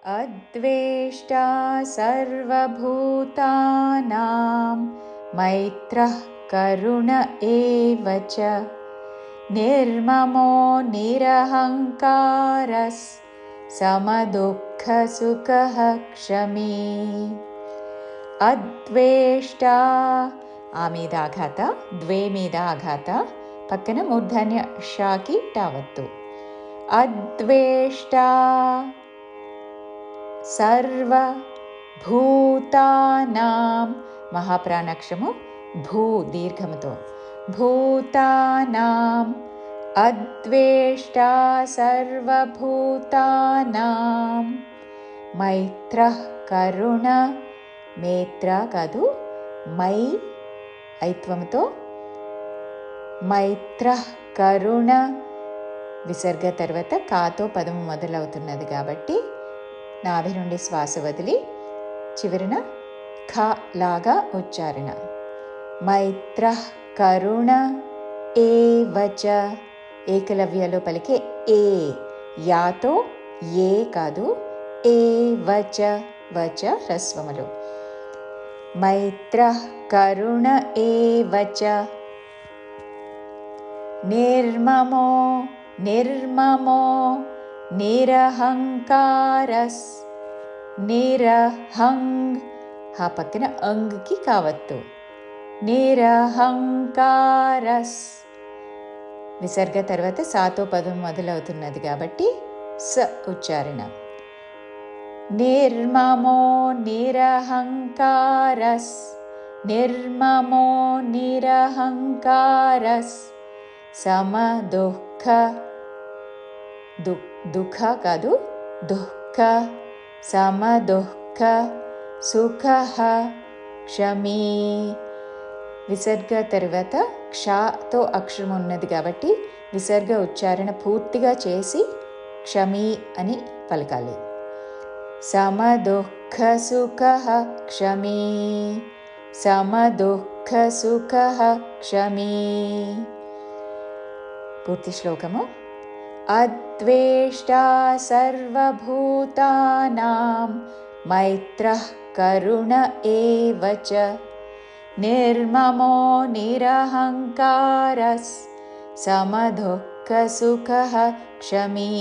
अद्वेष्टा सर्वभूतानां मैत्रः करुण एव च निर्ममो निरहङ्कारः समदुःखसुखः क्षमी. అద్వేష్టా ఆ మీద ఆఘాత, ద్వే మీద ఆఘాత, పక్కన మూర్ధన్య షాకి టావత్తు. అద్వేష్టా సర్వభూతానాం మహాప్రాణాక్షము భూ దీర్ఘముతో భూతానాం అద్వేష్టా సర్వభూతానాం మైత్రః కరుణ మేత్ర కాదు మై ఐత్వముతో మైత్రః కరుణ విసర్గ తర్వాత కాతో పదము మొదలవుతున్నది కాబట్టి నాభి నుండి శ్వాస వదిలి చివరిన ఖ లాగా ఉచ్చారణ. మైత్రః కరుణ ఏవచ ఏకలవ్యలో పలికే ఏ యాతో ఏ కాదు ఏవచ వచ హ్రస్వములు. మైత్రః కరుణ ఏవచ నిర్మమో నిర్మమో నిరహంకారస్ నిరహంగ్ ఆ పక్కన అంగ్కి కావత్తు నిరహంకారస్ విసర్గ తర్వాత సాతో పదం మొదలవుతున్నది కాబట్టి స ఉచ్చారణ. నిర్మమో నిరహంకారస్ నిర్మమో నిరహంకారస్ సమదుఃఖ దుఃఖ కాదు దుఃఖ సమదుఃఖ సుఖః క్షమీ విసర్గ తర్వాత క్షతో అక్షరం ఉన్నది కాబట్టి విసర్గ ఉచ్చారణ పూర్తిగా చేసి క్షమీ అని పలకాలి. సమదుఃఖ సుఖః క్షమీ సమదుఃఖ సుఖః క్షమీ. పూర్తి శ్లోకము. అద్వేష్టా సర్వభూతానాం మైత్రః కరుణ ఏవ చ నిర్మమో నిరహంకారస్ సమదుఃఖ సుఖః క్షమీ.